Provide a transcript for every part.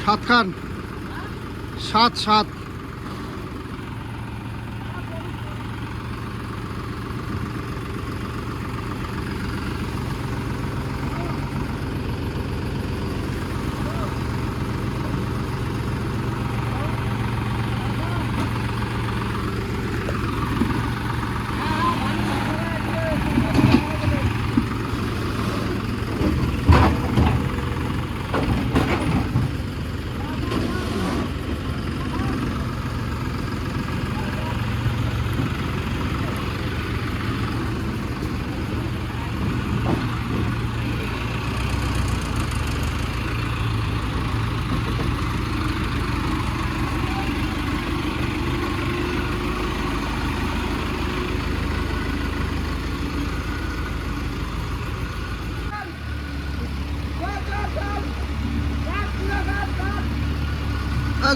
সাত খান, সাত সাত।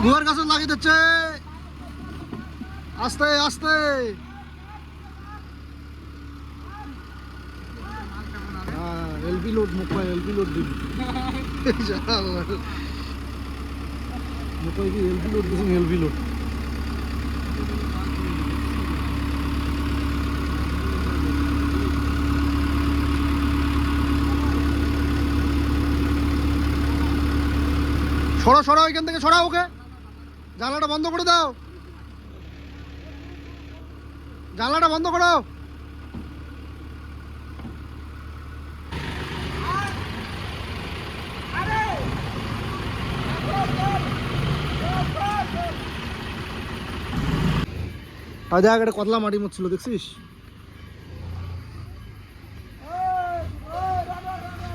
ঘোড়ার কাছে লাগিয়ে দিচ্ছে, আস্তে আস্তে। এলপি লোড, মুখে এলপি লোড দিবি, মুখে কি এলপি লোড দিচ্ছেন? এলপি লোড সরা সরা, ওইখান থেকে সরা, ওকে জানলাটা বন্ধ করে দাও, জানলাটা বন্ধ করো। আর দেখ একটা কতলা মাটি মরছিল, দেখছিস?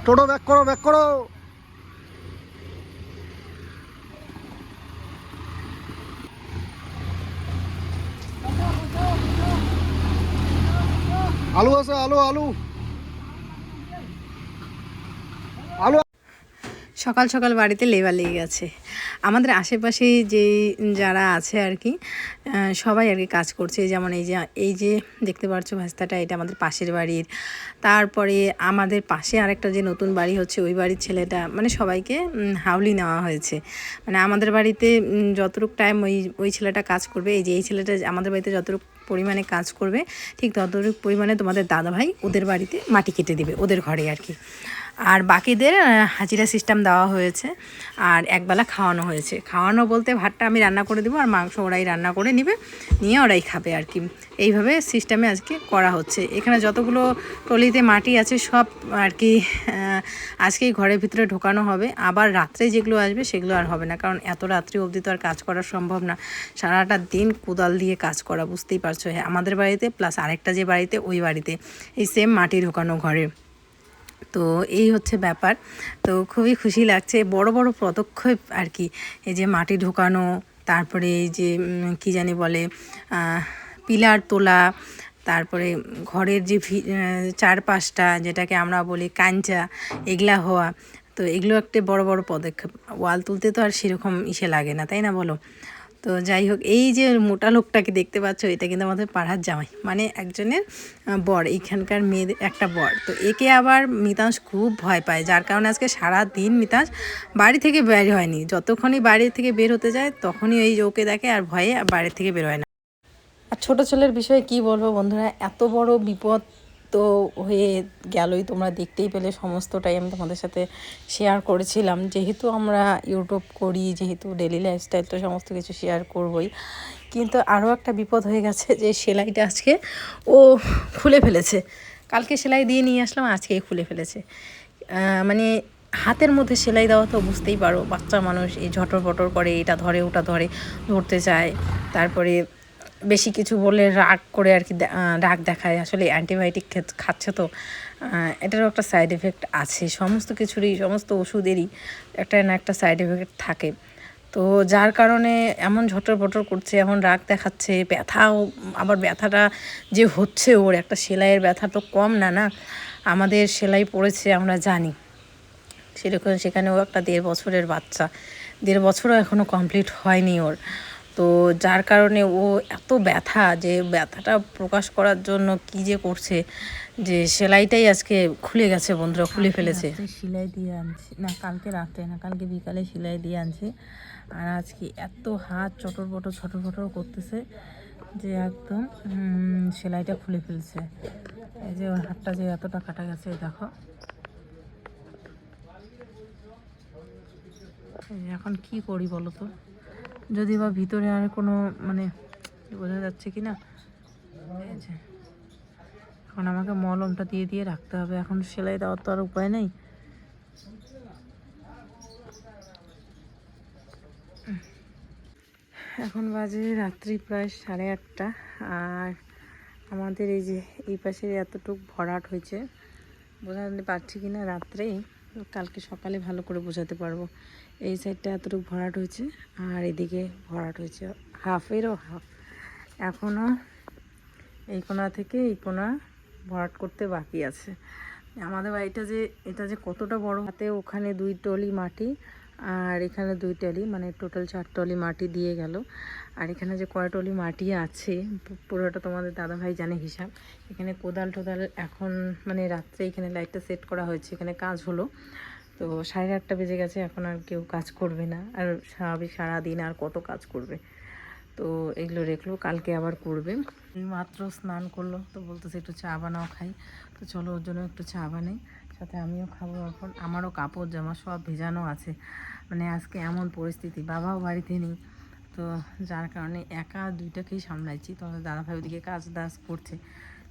টোটো ব্যাক করো, ব্যাক করো। আলু আছে, আলু আলু আলু। সকাল সকাল বাড়িতে লেবার লেগে গেছে। আমাদের আশেপাশে যে যারা আছে আর কি, সবাই আর কি কাজ করছে। যেমন এই যে দেখতে পাচ্ছ ভাস্তাটা, এটা আমাদের পাশের বাড়ির। তারপরে আমাদের পাশে আরেকটা যে নতুন বাড়ি হচ্ছে, ওই বাড়ির ছেলেটা, মানে সবাইকে হাউলি নেওয়া হয়েছে। মানে আমাদের বাড়িতে যতটুকু টাইম ওই ছেলেটা কাজ করবে, এই ছেলেটা আমাদের বাড়িতে যতটুকু পরিমাণে কাজ করবে, ঠিক ততটুকু পরিমাণে তোমাদের দাদাভাই ওদের বাড়িতে মাটি কেটে দেবে, ওদের ঘরে আর কি। আর বাকিদের হাজিরা সিস্টেম দেওয়া হয়েছে, আর একবেলা খাওয়ানো হয়েছে। খাওয়ানো বলতে ভাতটা আমি রান্না করে দেবো, আর মাংস ওরাই রান্না করে নেবে, নিয়ে ওরাই খাবে আর কি। এইভাবে সিস্টেমে আজকে করা হচ্ছে। এখানে যতগুলো টলিতে মাটি আছে সব আর কি আজকেই ঘরের ভিতরে ঢোকানো হবে। আবার রাত্রে যেগুলো আসবে সেগুলো আর হবে না, কারণ এত রাত্রি অবধি তো আর কাজ করা সম্ভব না। সারাটা দিন কোদাল দিয়ে কাজ করা, বুঝতেই পারছো। হ্যাঁ, আমাদের বাড়িতে প্লাস আরেকটা যে বাড়িতে, ওই বাড়িতে এই সেম মাটি ঢোকানো ঘরে। তো এই হচ্ছে ব্যাপার। তো খুবই খুশি লাগছে, বড় বড় পদক্ষেপ আর কি। এই যে মাটি ঢোকানো, তারপরে এই যে কি জানি বলে পিলার তোলা, তারপরে ঘরের যে চারপাশটা, যেটাকে আমরা বলি কাঞ্চা, এগুলা হওয়া। তো এগুলো একটা বড় বড় পদক্ষেপ। ওয়াল তুলতে তো আর সেরকম ইসে লাগে না, তাই না বলো? তো যাই হোক, এই যে মোটা লোকটাকে দেখতে পাচ্ছ, এটা কিন্তু আমাদের পাড়ার জামাই, মানে একজনের বর, এইখানকার মেয়েদের একটা বর। তো একে আবার মিতাংশ খুব ভয় পায়, যার কারণে আজকে সারা দিন মিতাংশ বাড়ি থেকে বের হয়নি। যতক্ষণই বাড়ি থেকে বের হতে যায়, তখনই এই ওকে দেখে আর ভয়ে বাড়ি থেকে বের হয় না। আর ছোটো ছেলের বিষয়ে কি বলবো বন্ধুরা, এত বড় বিপদ তো হয়ে গেলই, তোমরা দেখতেই পেলে। সমস্তটাই আমি তোমাদের সাথে শেয়ার করেছিলাম। যেহেতু আমরা ইউটিউব করি, যেহেতু ডেলি লাইফস্টাইল, তো সমস্ত কিছু শেয়ার করবই। কিন্তু আরও একটা বিপদ হয়ে গেছে, যে সেলাইটা আজকে ও খুলে ফেলেছে। কালকে সেলাই দিয়ে নিয়ে আসলাম, আজকেই খুলে ফেলেছে। মানে হাতের মধ্যে সেলাই দেওয়া তো বুঝতেই পারো, বাচ্চা মানুষ এই ঝটর পটর করে, এটা ধরে ওটা ধরে, ধরতে চায়। তারপরে বেশি কিছু বলে রাগ করে আর কি, রাগ দেখায়। আসলে অ্যান্টিবায়োটিক খাচ্ছে তো, এটারও একটা সাইড এফেক্ট আছে। সমস্ত কিছুরই, সমস্ত ওষুধেরই একটা না একটা সাইড এফেক্ট থাকে। তো যার কারণে এমন ঝটর পটর করছে, এমন রাগ দেখাচ্ছে, ব্যথাও আবার ব্যথাটা যে হচ্ছে ওর, একটা সেলাইয়ের ব্যথা তো কম না না, আমাদের সেলাই পড়েছে আমরা জানি, সেরকম সেখানেও একটা 1.5 বছরের বাচ্চা, 1.5 বছরও এখনও কমপ্লিট হয়নি ওর। তো যার কারণে ও এত ব্যথা, যে ব্যথাটা প্রকাশ করার জন্য কি যে করছে, যে সেলাইটাই আজকে খুলে গেছে বন্ধুরা, খুলে ফেলেছে। সেলাই দিয়ে আনছি না, কালকে রাতে না, কালকে বিকালে সেলাই দিয়ে আনছি। আর আজকে এত হাত চটর ফটর করতেছে যে একদম সেলাইটা খুলে ফেলছে। এই যে ওর হাতটা যে এতটা কাটা গেছে দেখো। এখন কি করি বলো তো, যদি বা ভিতরে আর কোনো মানে বোঝা যাচ্ছে কি না, এখন আমাকে মলমটা দিয়ে রাখতে হবে, এখন সেলাই দেওয়ার তো আর উপায় নেই। এখন বাজে রাত্রি প্রায় 8:30, আর আমাদের এই যে এই পাশে এতটুকু ভরাট হয়েছে, বোঝাতে পারছি কি না রাত্রেই, কালকে সকালে ভালো করে বোঝাতে পারবো। এই সাইডটা এতটুকু ভরাট হয়েছে, আর এদিকে ভরাট হয়েছে হাফেরও হাফ। এখনও এই কোণা থেকে এই কোণা ভরাট করতে বাকি আছে। আমাদের বাড়িটা যে এটা যে কতটা বড়, হাতে ওখানে 2 টলি মাটি আর এখানে 2 টলি, মানে টোটাল 4 টলি মাটি দিয়ে গেল। আর এখানে যে কয় টলি মাটি আছে পুরোটা তোমাদের দাদাভাই জানে হিসাব। এখানে কোদাল টোদাল এখন মানে রাত্রে এখানে লাইটটা সেট করা হয়েছে, এখানে কাজ হলো। তো 8:30 বেজে গেছে, এখন আর কেউ কাজ করবে না, আর স্বাভাবিক সারাদিন আর কত কাজ করবে। তো এগুলো রেখলো, কালকে আবার করবে। মাত্র স্নান করলো, তো বলতেছে একটু চা বানাও খাই। তো চলো ওর জন্য একটু চা বানাই, সাথে আমিও খাবো। এখন আমারও কাপড় জামা সব ভেজানো আছে, মানে আজকে এমন পরিস্থিতি, বাবাও বাড়িতে নেই, তো যার কারণে একা 2টাকেই সামলাইছি। তবে দাদাভাই ওদিকে কাজ দাজ করছে,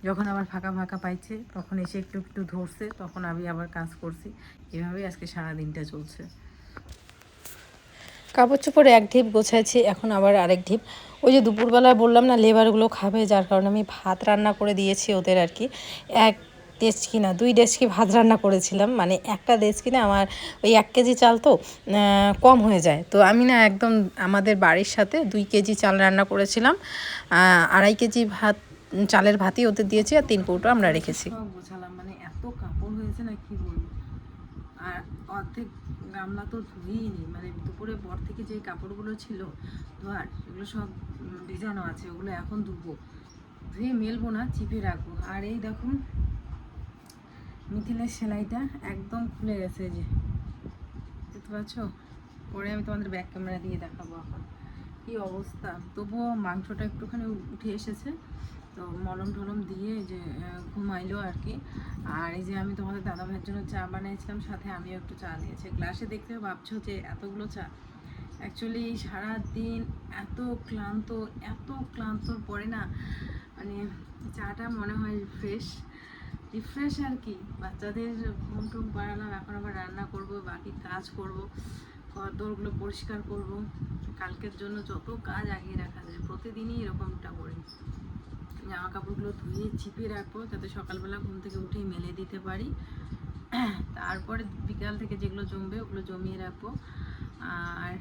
যখন আবার ফাঁকা পাইছে তখন এসে একটু ধরছে, তখন আমি আবার কাজ করছি। এভাবেই আজকে সারা দিনটা চলছে। কাপড় চোপড় এক ঢিপ গোছাইছি, এখন আবার আরেক ঢিপ। ওই যে দুপুরবেলায় বললাম না লেবারগুলো খাবে, যার কারণে আমি ভাত রান্না করে দিয়েছি ওদের আর কি। 1 ডেচকি না 2 ডেচকি ভাত রান্না করেছিলাম, মানে একটা ডেচকি না, আমার ওই 1 কেজি চাল তো কম হয়ে যায়। তো আমি না একদম আমাদের বাড়ির সাথে 2 কেজি চাল রান্না করেছিলাম, 2.5 কেজি ভাত, চালের ভাতই ওদের দিয়েছি, আর 3 কৌটো আমরা রেখেছি। গোছালাম, মানে এত কাপড় হয়েছে না কি বলবো। আর অর্ধেক গামলা তো ধুয়েই নি, মানে দুপুরের পর থেকে যে কাপড়গুলো ছিল ধোয়ার, এগুলো সব ভিজানো আছে, ওগুলো এখন ধুবো, ধুয়ে মেলবো না, চিপে রাখবো। আর এই দেখুন মিথিলের সেলাইটা একদম খুলে গেছে, যে দেখতে পাচ্ছ। পরে আমি তোমাদের ব্যাক ক্যামেরা দিয়ে দেখাবো এখন কি অবস্থা। তবুও মাংসটা একটুখানি উঠে এসেছে, তো মলম টলম দিয়ে যে ঘুমাইলো আর কি। আর এই যে আমি তোমাদের দাদাভাইয়ের জন্য চা বানিয়েছিলাম, সাথে আমিও একটু চা দিয়েছি গ্লাসে। দেখতে ভাবছো যে এতগুলো চা, অ্যাকচুয়ালি সারাদিন এত ক্লান্তর পরে না, মানে চাটা মনে হয় রিফ্রেশ আর কি। বাচ্চাদের ঘুম টুম পাড়ালাম, এখন আবার রান্না করব, বাকি কাজ করব, ঘর দোরগুলো পরিষ্কার করব, কালকের জন্য যত কাজ আগিয়ে রাখা যায়। প্রতিদিনই এরকমটা করি, জামা কাপড়গুলো ধুয়ে চিপে রাখবো, যাতে সকালবেলা ঘুম থেকে উঠেই মেলে দিতে পারি। তারপরে বিকাল থেকে যেগুলো জমবে ওগুলো জমিয়ে রাখবো। আর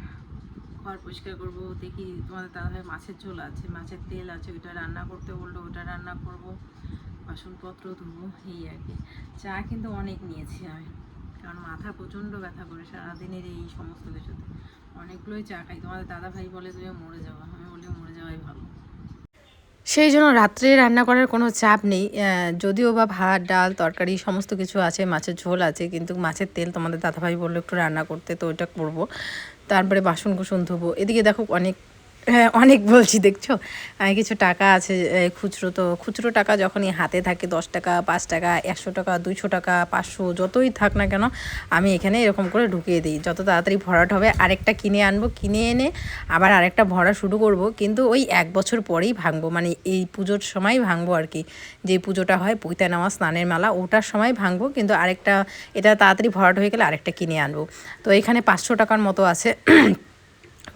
ঘর পরিষ্কার করবো। দেখি তোমাদের দাদাভাই মাছের ঝোল আছে, মাছের তেল আছে, ওইটা রান্না করতে বললো, ওটা রান্না করব। বাসনপত্র ধুবো, এই আর কি। চা কিন্তু অনেক নিয়েছি আমি, কারণ মাথা প্রচণ্ড ব্যথা করে সারাদিনের এই সমস্ত কিছুতে। অনেকগুলোই চা খাই। তোমাদের দাদাভাই বলে তুমি মরে যাওয়া, আমি বলি মরে যাওয়াই ভালো। সেই জন্য রাত্রে রান্না করার কোনো চাপ নেই, যদিও বা ভাত ডাল তরকারি সমস্ত কিছু আছে, মাছের ঝোল আছে, কিন্তু মাছের তেল তোমাদের দাদাভাই বললো একটু রান্না করতে, তো ওইটা করবো। তারপরে বাসন কুসন ধোবো। এদিকে দেখো অনেক বলছি দেখছো, কিছু টাকা আছে খুচরো। তো খুচরো টাকা যখনই হাতে থাকে, 10 টাকা 5 টাকা 100 টাকা 200 টাকা 500 যতই থাক না কেন, আমি এখানে এরকম করে ঢুকিয়ে দিই। যত তাড়াতাড়ি ভরাট হবে আরেকটা কিনে আনবো, কিনে এনে আবার আরেকটা ভরা শুরু করব। কিন্তু ওই 1 বছর পরেই ভাঙবো, মানে এই পুজোর সময় ভাঙবো আর কি। যে পুজোটা হয় পৈতা নেওয়া স্নানের মেলা, ওটার সময় ভাঙবো। কিন্তু আরেকটা, এটা তাড়াতাড়ি ভরাট হয়ে গেলে আরেকটা কিনে আনবো। তো এখানে 500 টাকার মতো আছে।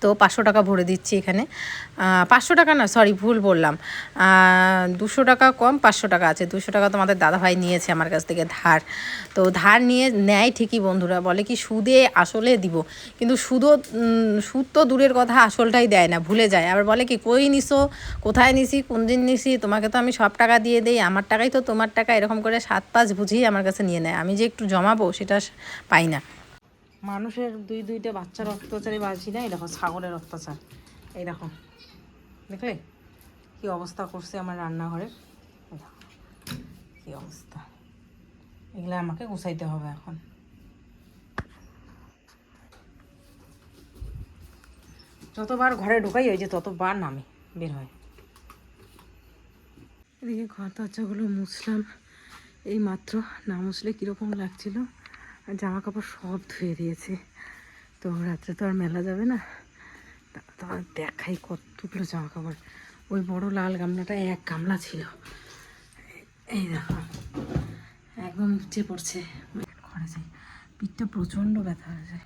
তো 500 টাকা ভরে দিচ্ছি এখানে। 500 টাকা না, সরি ভুল বললাম, 200 টাকা কম 500 টাকা আছে। 200 টাকা তোমাদের দাদাভাই নিয়েছে আমার কাছ থেকে ধার। তো ধার নিয়ে নেয় ঠিকই বন্ধুরা, বলে কি সুদে আসলে দিব, কিন্তু সুদ তো দূরের কথা, আসলটাই দেয় না, ভুলে যায়। আবার বলে কি কই নিছো, কোথায় নিছি, কোন দিন নিছি, তোমাকে তো আমি সব টাকা দিয়ে দেই, আমার টাকাই তো তোমার টাকা, এরকম করে 7-5 বুঝিয়ে আমার কাছে নিয়ে নেয়। আমি যে একটু জমাবো সেটা পাই না। মানুষের দুইটা বাচ্চার অত্যাচারে বাঁচি না, এই দেখো ছাগলের অত্যাচার, এই দেখো দেখলে কি অবস্থা করছে আমার রান্নাঘরে, কি অবস্থা। এগুলো আমাকে গুছাইতে হবে এখন। যতবার ঘরে ঢুকাই ওই যে ততবার নামে বের হয়। এদিকে ঘর দরজাগুলো মুছলাম এই মাত্র, না মুছলে কীরকম লাগছিল। আর জামা কাপড় সব ধুয়ে দিয়েছি, তো রাত্রে তো আর মেলা যাবে না, তোমার দেখাই কতগুলো জামা কাপড়। ওই বড় লাল গামলাটা 1 গামলা ছিল, এই দেখো একদম উপচে পড়ছে। ঘরে যাই, পিঠটা প্রচণ্ড ব্যথা হয়ে যায়,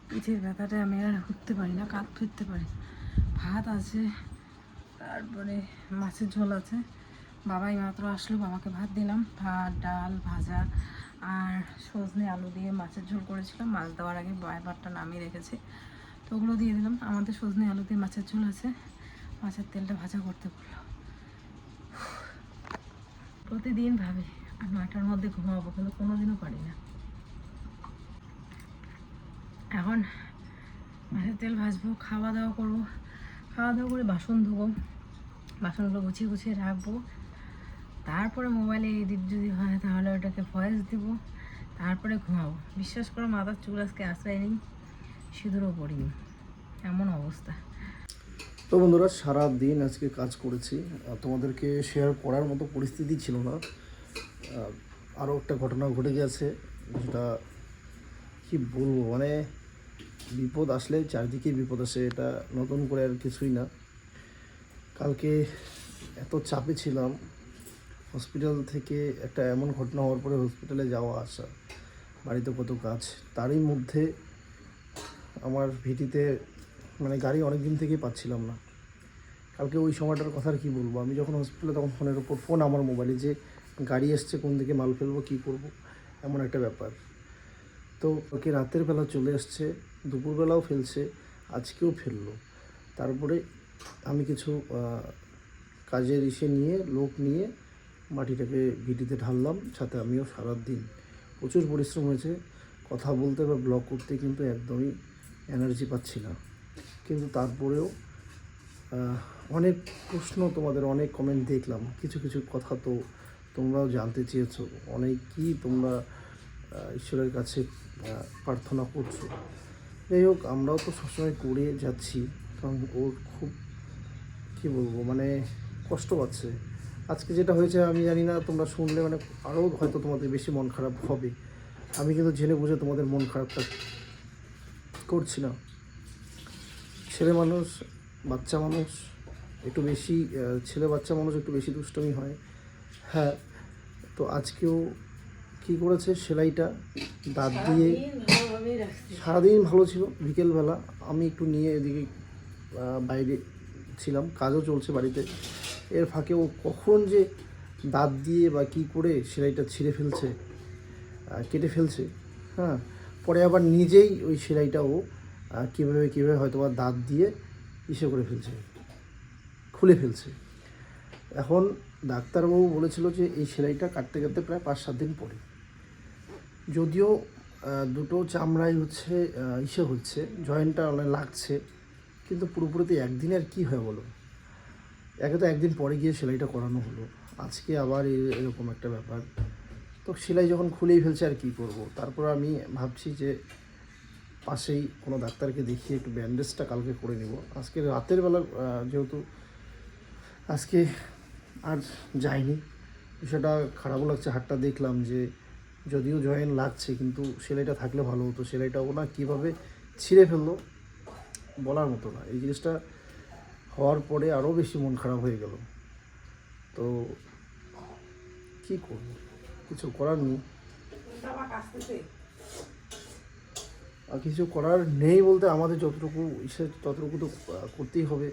পিঠের ব্যথাটা আমি আর উঠতে পারি না, কাঁধ ফিরতে পারি। ভাত আছে, তারপরে মাছের ঝোল আছে, বাবাই মাত্র আসলো, বাবাকে ভাত দিলাম, ভাত ডাল ভাজা আর সজনে আলু দিয়ে মাছের ঝোল করেছিলাম, মাছ দেওয়ার আগে ভাতটা নামিয়ে রেখেছি, তো ওগুলো দিয়ে দিলাম। আমাদের সজনে আলু দিয়ে মাছের ঝোল আছে, মাছের তেলটা ভাজা করতে বললো। প্রতিদিন ভাবি আর 9টার মধ্যে ঘুমাবো, কিন্তু কোনোদিনও পারি না। এখন মাছের তেল ভাজবো, খাওয়া দাওয়া করবো, খাওয়া দাওয়া করে বাসন ধোবো, বাসনগুলো গুছিয়ে রাখবো, তারপরে মোবাইলে এডিট যদি হয় তাহলে ওটাকে ভয়েস দিব, তারপরে ঘুমাবো। বিশ্বাস করো মাথার চুল আজকে আশ্রয় নেই, সিঁদুরও পড়িনি, এমন অবস্থা। তো বন্ধুরা সারা দিন আজকে কাজ করেছি, তোমাদেরকে শেয়ার করার মতো পরিস্থিতি ছিল না। আরও একটা ঘটনা ঘটে গেছে, যেটা কি বলবো, মানে বিপদ আসলে চারদিকেই বিপদ আসে, এটা নতুন করে আর কিছুই না। কালকে এত চাপে ছিলাম, হসপিটাল থেকে একটা এমন ঘটনা হওয়ার পরে হসপিটালে যাওয়া আসা, বাড়িতে কত কাজ, তারই মধ্যে আমার ভিটিতে মানে গাড়ি অনেক দিন থেকেই পাচ্ছিলাম না। কালকে ওই সময়টার কথা আর কী বলবো, আমি যখন হসপিটালে তখন ফোনের ওপর ফোন আমার মোবাইলে যে গাড়ি এসছে, কোন দিকে মাল ফেলবো, কী করব, এমন একটা ব্যাপার। তো ওকে রাতের বেলা চলে আসছে, দুপুরবেলাও ফেলছে, আজকেও ফেললো। তারপরে আমি কিছু কাজের নিয়ে লোক নিয়ে মাটিটাকে ভিটিতে ঢাললাম, সাথে আমিও সারাদিন প্রচুর পরিশ্রম হয়েছে। কথা বলতে বা ব্লগ করতে কিন্তু একদমই এনার্জি পাচ্ছি না, কিন্তু তারপরেও অনেক প্রশ্ন, তোমাদের অনেক কমেন্ট দেখলাম, কিছু কথা তো তোমরাও জানতে চেয়েছো, অনেকই তোমরা ঈশ্বরের কাছে প্রার্থনা করছো। যাই হোক, আমরাও তো সবসময় করে যাচ্ছি, কারণ ওর খুব কী বলবো, মানে কষ্ট পাচ্ছে। আজকে যেটা হয়েছে আমি জানি না, তোমরা শুনলে মানে আরও হয়তো তোমাদের বেশি মন খারাপ হবে। আমি কিন্তু জেনে বুঝে তোমাদের মন খারাপটা করছি না। ছেলে মানুষ, বাচ্চা মানুষ একটু বেশি, ছেলে বাচ্চা মানুষ একটু বেশি দুষ্টমি হয়। হ্যাঁ, তো আজকেও কী করেছে, সেলাইটা দাঁত দিয়ে সারাদিন ভালো ছিল। বিকেলবেলা আমি একটু নিয়ে এদিকে বাইরে ছিলাম, কাজও চলছে বাড়িতে, এর ফাঁকে ও কখন যে দাঁত দিয়ে বা কী করে সেলাইটা ছিঁড়ে ফেলছে, কেটে ফেলছে। হ্যাঁ, পরে আবার নিজেই ওই সেলাইটাও কীভাবে হয়তো বা দাঁত দিয়ে করে ফেলছে, খুলে ফেলছে। এখন ডাক্তারবাবু বলেছিল যে এই সেলাইটা কাটতে প্রায় 5-7 দিন পরে, যদিও দুটো চামড়াই হচ্ছে হচ্ছে, জয়েন্টটা অনেক লাগছে, কিন্তু পুরোপুরিতে একদিনে আর কী হয় বলো। একে তো একদিন পরে গিয়ে সেলাইটা করানো হলো, আজকে আবার এরকম একটা ব্যাপার। তো সেলাই যখন খুলেই ফেলছে আর কী করব। তারপর আমি ভাবছি যে পাশেই কোনো ডাক্তারকে দেখিয়ে একটু ব্যান্ডেজটা কালকে করে নিব। আজকে রাতের বেলা যেহেতু আজকে আর যাইনি, বিষয়টা খারাপও লাগছে। হাতটা দেখলাম যে যদিও জয়েন্ট লাগছে, কিন্তু সেলাইটা থাকলে ভালো হতো। সেলাইটাও না কীভাবে ছিঁড়ে ফেললো বলার মতো না। এই জিনিসটা হওয়ার পরে আরও বেশি মন খারাপ হয়ে গেল। তো কী করব, কিছু করার নেই। আর কিছু করার নেই বলতে আমাদের যতটুকু ইসে ততটুকু তো করতেই হবে।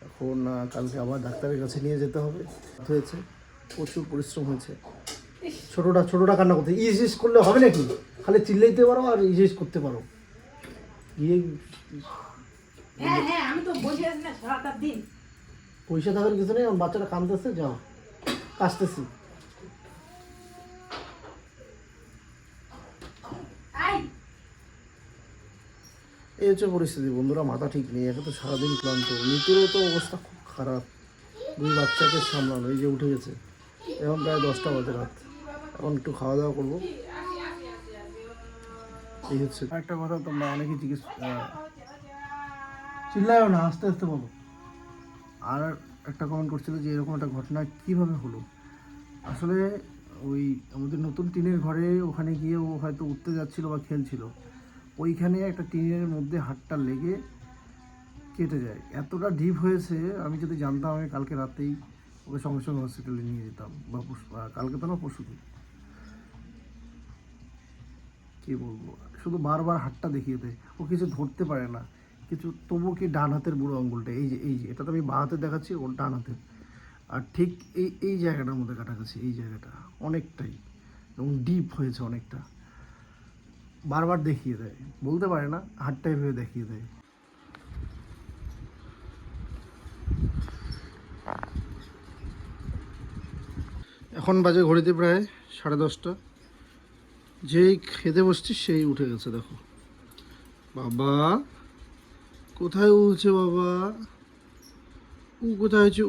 এখন কালকে আবার ডাক্তারের কাছে নিয়ে যেতে হবে। হয়েছে, প্রচুর পরিশ্রম হয়েছে। ছোটোটা কান্না করতে ইস করলে হবে নাকি? খালি চিল্লাইতে পারো আর ইস করতে পারো। গিয়ে আমি তো বসে আছি না সারাটা দিন। পয়সা থাকার কিছু নেই, আমার বাচ্চাটা কাঁদতেছে, যাও কাশতেছি। এই হচ্ছে পরিস্থিতি বন্ধুরা, মাথা ঠিক নেই। একে তো সারাদিন ক্লান্ত, মৃত্যুরও তো অবস্থা খুব খারাপ। 2 বাচ্চাকে সামলানো, এই যে উঠে গেছে, এখন প্রায় 10টা বাজে রাত। এখন একটু খাওয়া দাওয়া করবো। এই হচ্ছে একটা কথা, তোমরা অনেকেই জিজ্ঞেস, চিল্লায়ও না, আস্তে আস্তে বলো। আর একটা কমেন্ট করছিল যে এরকম একটা ঘটনা কিভাবে হলো। আসলে ওই আমাদের নতুন টিনের ঘরে ওখানে গিয়ে ও হয়তো উঠতে যাচ্ছিল বা খেলছিল, ওইখানে একটা টিনের মধ্যে হাতটা লেগে কেটে যায়। এতটা ডিপ হয়েছে, আমি যদি জানতাম আমি কালকে রাতেই ওকে সঙ্গে সঙ্গে হসপিটালে নিয়ে যেতাম, বা কালকে তো না পরশু দিন। কী বলবো, শুধু বারবার হাতটা দেখিয়ে দেয়, ও কিছু ধরতে পারে না কিছু, তবু কি ডান হাতের বুড়ো আঙুলটা, এই যে এটা তো আমি বাঁ হাতে দেখাচ্ছি, ওর ডান হাতের। আর ঠিক এই জায়গাটার মধ্যে কাটাকাছি, এই জায়গাটা অনেকটাই এবং ডিপ হয়েছে অনেকটা। বারবার দেখিয়ে দেয়, বলতে পারে না, হাতটাই ভেবে দেখিয়ে দেয়। এখন বাজে ঘড়িতে প্রায় 10:30। যেই খেতে বসছিস সেই উঠে গেছে, দেখো। বাবা কোথায় উঠছে? বাবা উ কোথায় হয়েছে?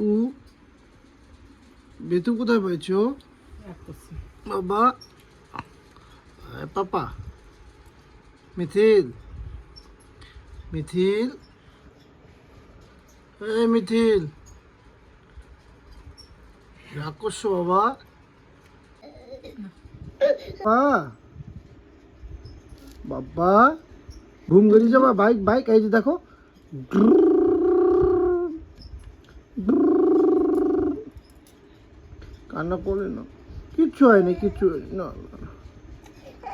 বেতু কোথায় পাইছো? বাবা পাপা, মিথিল, মিথিল, এই মিথিল, রাগ করছো বাবা? বাবা ঘুম গড়ি যাবা? বাইক এই যে দেখো, কান্না করলে না, কিচ্ছু হয়নি, কিচ্ছু হয়নি, না